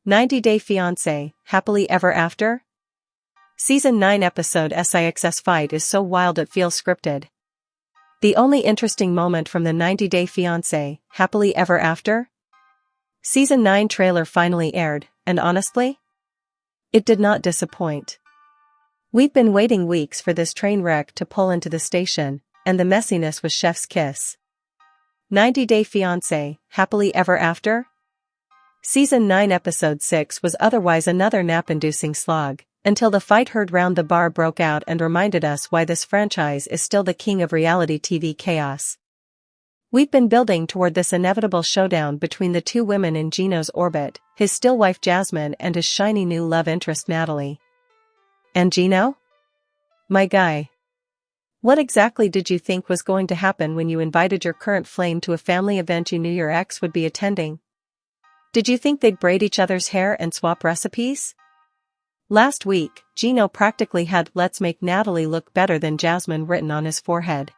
90-Day Fiancé, Happily Ever After? Season 9 episode SIX's fight is so wild it feels scripted. The only interesting moment from the 90-Day Fiancé, Happily Ever After? Season 9 trailer finally aired, and honestly? It did not disappoint. We've been waiting weeks for this train wreck to pull into the station, and the messiness was chef's kiss. 90-Day Fiancé, Happily Ever After? Season 9 episode 6 was otherwise another nap-inducing slog, until the fight heard round the bar broke out and reminded us why this franchise is still the king of reality TV chaos. We've been building toward this inevitable showdown between the two women in Gino's orbit, his still wife Jasmine and his shiny new love interest Natalie. And Gino? My guy. What exactly did you think was going to happen when you invited your current flame to a family event you knew your ex would be attending? Did you think they'd braid each other's hair and swap recipes? Last week, Gino practically had "Let's make Natalie look better than Jasmine" written on his forehead.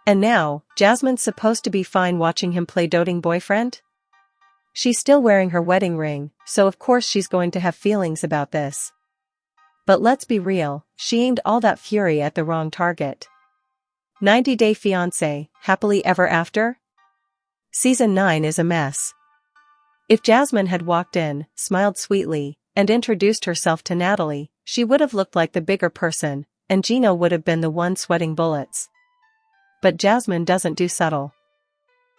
And now, Jasmine's supposed to be fine watching him play doting boyfriend? She's still wearing her wedding ring, so of course she's going to have feelings about this. But let's be real, she aimed all that fury at the wrong target. 90-Day Fiancé, Happily Ever After? Season 9 is a mess. If Jasmine had walked in, smiled sweetly, and introduced herself to Natalie, she would have looked like the bigger person, and Gino would have been the one sweating bullets. But Jasmine doesn't do subtle.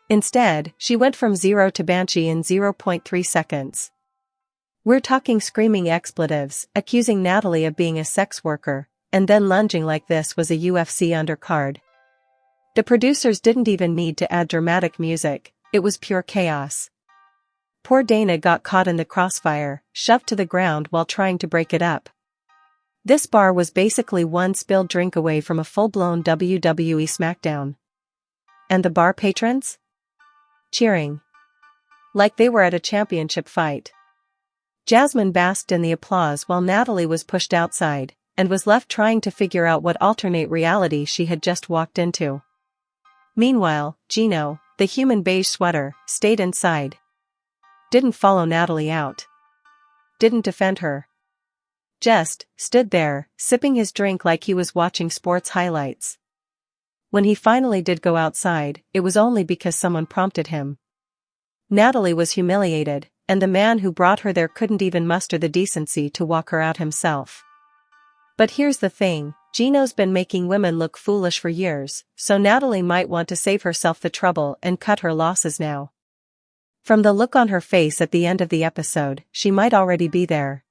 Instead, she went from zero to banshee in 0.3 seconds. We're talking screaming expletives, accusing Natalie of being a sex worker, and then lunging like this was a UFC undercard. The producers didn't even need to add dramatic music, it was pure chaos. Poor Dana got caught in the crossfire, shoved to the ground while trying to break it up. This bar was basically one spilled drink away from a full-blown WWE SmackDown. And the bar patrons? Cheering. Like they were at a championship fight. Jasmine basked in the applause while Natalie was pushed outside, and was left trying to figure out what alternate reality she had just walked into. Meanwhile, Gino, the human beige sweater, stayed inside. Didn't follow Natalie out. Didn't defend her. Just stood there, sipping his drink like he was watching sports highlights. When he finally did go outside, it was only because someone prompted him. Natalie was humiliated, and the man who brought her there couldn't even muster the decency to walk her out himself. But here's the thing, Gino's been making women look foolish for years, so Natalie might want to save herself the trouble and cut her losses now. From the look on her face at the end of the episode, she might already be there.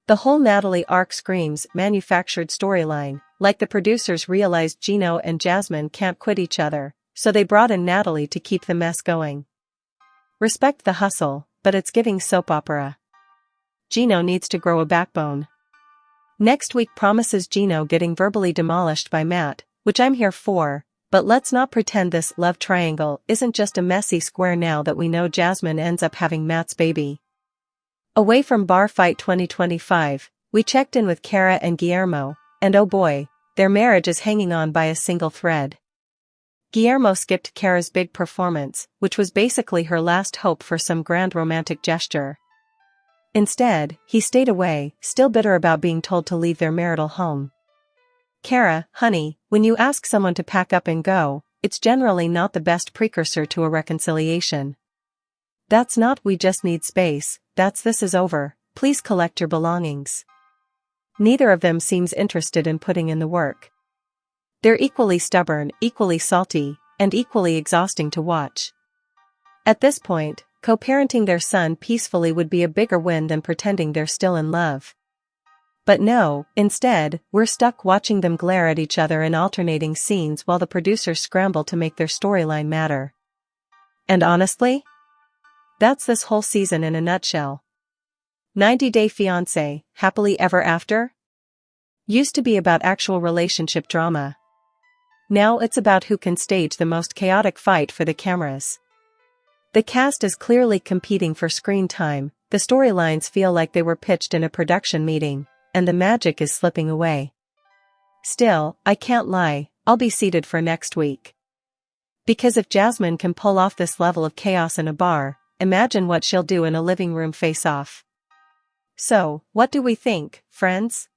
The whole Natalie arc screams manufactured storyline, like the producers realized Gino and Jasmine can't quit each other, so they brought in Natalie to keep the mess going. Respect the hustle, but it's giving soap opera. Gino needs to grow a backbone. Next week promises Gino getting verbally demolished by Matt, which I'm here for. But let's not pretend this love triangle isn't just a messy square now that we know Jasmine ends up having Matt's baby. Away from Bar Fight 2025, we checked in with Kara and Guillermo, and oh boy, their marriage is hanging on by a single thread. Guillermo skipped Kara's big performance, which was basically her last hope for some grand romantic gesture. Instead, he stayed away, still bitter about being told to leave their marital home. Kara, honey, when you ask someone to pack up and go, it's generally not the best precursor to a reconciliation. That's not "we just need space," that's "this is over, please collect your belongings." Neither of them seems interested in putting in the work. They're equally stubborn, equally salty, and equally exhausting to watch. At this point, co-parenting their son peacefully would be a bigger win than pretending they're still in love. But no, instead, we're stuck watching them glare at each other in alternating scenes while the producers scramble to make their storyline matter. And honestly? That's this whole season in a nutshell. 90-Day Fiancé, Happily Ever After? Used to be about actual relationship drama. Now it's about who can stage the most chaotic fight for the cameras. The cast is clearly competing for screen time, the storylines feel like they were pitched in a production meeting, and the magic is slipping away. Still, I can't lie, I'll be seated for next week. Because if Jasmine can pull off this level of chaos in a bar, imagine what she'll do in a living room face-off. So, what do we think, friends?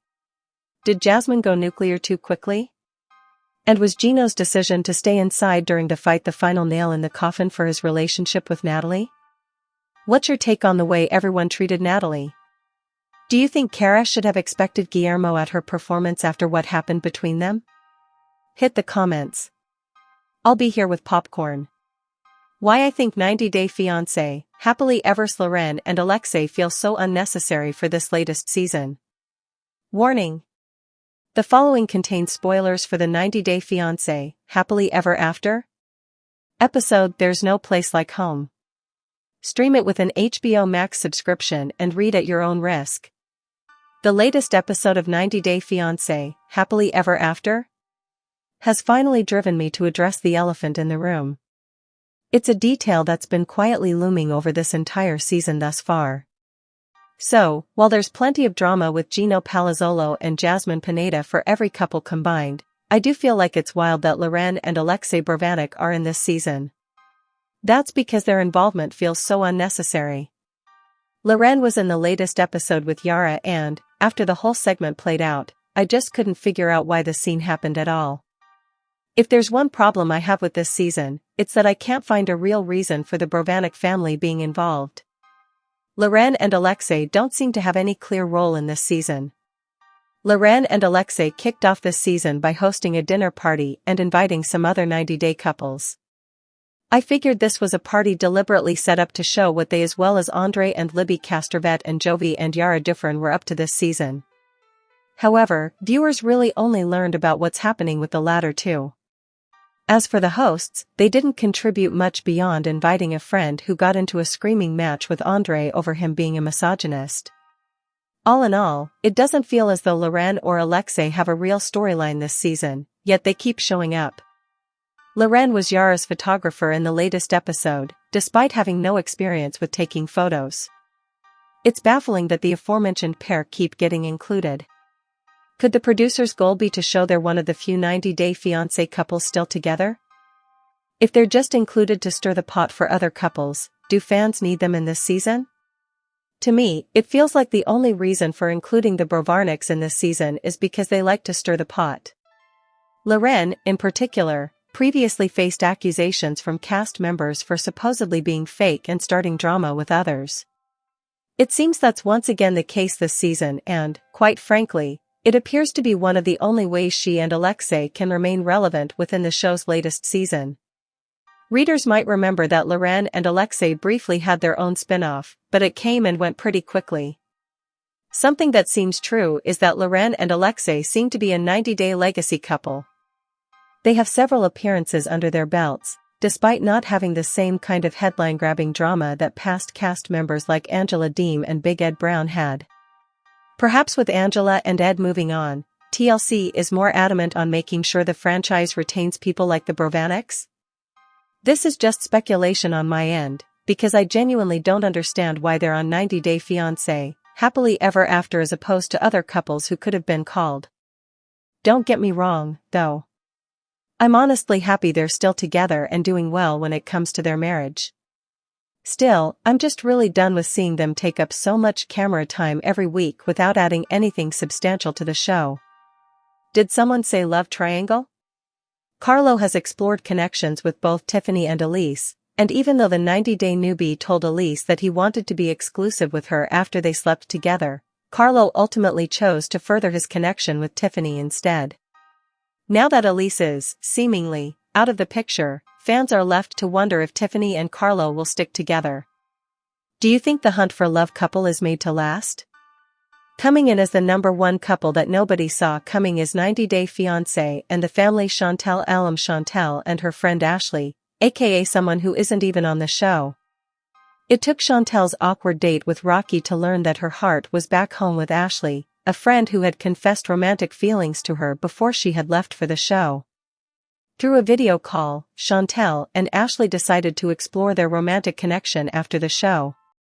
Did Jasmine go nuclear too quickly? And was Gino's decision to stay inside during the fight the final nail in the coffin for his relationship with Natalie? What's your take on the way everyone treated Natalie? Do you think Kara should have expected Guillermo at her performance after what happened between them? Hit the comments. I'll be here with popcorn. Why I think 90 Day Fiancé, Happily Ever Loren and Alexei feel so unnecessary for this latest season. Warning. The following contains spoilers for the 90 Day Fiancé, Happily Ever After episode There's No Place Like Home. Stream it with an HBO Max subscription and read at your own risk. The latest episode of 90 Day Fiancé, Happily Ever After has finally driven me to address the elephant in the room. It's a detail that's been quietly looming over this entire season thus far. So, while there's plenty of drama with Gino Palazzolo and Jasmine Pineda for every couple combined, I do feel like it's wild that Loren and Alexei Bravanek are in this season. That's because their involvement feels so unnecessary. Loren was in the latest episode with Yara and, after the whole segment played out, I just couldn't figure out why the scene happened at all. If there's one problem I have with this season, it's that I can't find a real reason for the Bravanek family being involved. Loren and Alexei don't seem to have any clear role in this season. Loren and Alexei kicked off this season by hosting a dinner party and inviting some other 90-day couples. I figured this was a party deliberately set up to show what they as well as Andre and Libby Castrovet and Jovi and Yara Dufresne were up to this season. However, viewers really only learned about what's happening with the latter two. As for the hosts, they didn't contribute much beyond inviting a friend who got into a screaming match with Andre over him being a misogynist. All in all, it doesn't feel as though Loren or Alexei have a real storyline this season, yet they keep showing up. Loren was Yara's photographer in the latest episode, despite having no experience with taking photos. It's baffling that the aforementioned pair keep getting included. Could the producers' goal be to show they're one of the few 90 Day Fiancé couples still together? If they're just included to stir the pot for other couples, do fans need them in this season? To me, it feels like the only reason for including the Bravarniks in this season is because they like to stir the pot. Loren, in particular, previously faced accusations from cast members for supposedly being fake and starting drama with others. It seems that's once again the case this season and, quite frankly, it appears to be one of the only ways she and Alexei can remain relevant within the show's latest season. Readers might remember that Loren and Alexei briefly had their own spin-off, but it came and went pretty quickly. Something that seems true is that Loren and Alexei seem to be a 90-day legacy couple. They have several appearances under their belts, despite not having the same kind of headline-grabbing drama that past cast members like Angela Deem and Big Ed Brown had. Perhaps with Angela and Ed moving on, TLC is more adamant on making sure the franchise retains people like the Bravaniks? This is just speculation on my end, because I genuinely don't understand why they're on 90 Day Fiancé, Happily Ever After as opposed to other couples who could have been called. Don't get me wrong, though. I'm honestly happy they're still together and doing well when it comes to their marriage. Still, I'm just really done with seeing them take up so much camera time every week without adding anything substantial to the show. Did someone say love triangle? Carlo has explored connections with both Tiffany and Elise, and even though the 90-day newbie told Elise that he wanted to be exclusive with her after they slept together, Carlo ultimately chose to further his connection with Tiffany instead. Now that Elise is, seemingly, out of the picture, fans are left to wonder if Tiffany and Carlo will stick together. Do you think the hunt for love couple is made to last? Coming in as the #1 couple that nobody saw coming is 90 Day Fiancé and the family Chantel Alum Chantel and her friend Ashley, aka someone who isn't even on the show. It took Chantel's awkward date with Rocky to learn that her heart was back home with Ashley, a friend who had confessed romantic feelings to her before she had left for the show. Through a video call, Chantel and Ashley decided to explore their romantic connection after the show.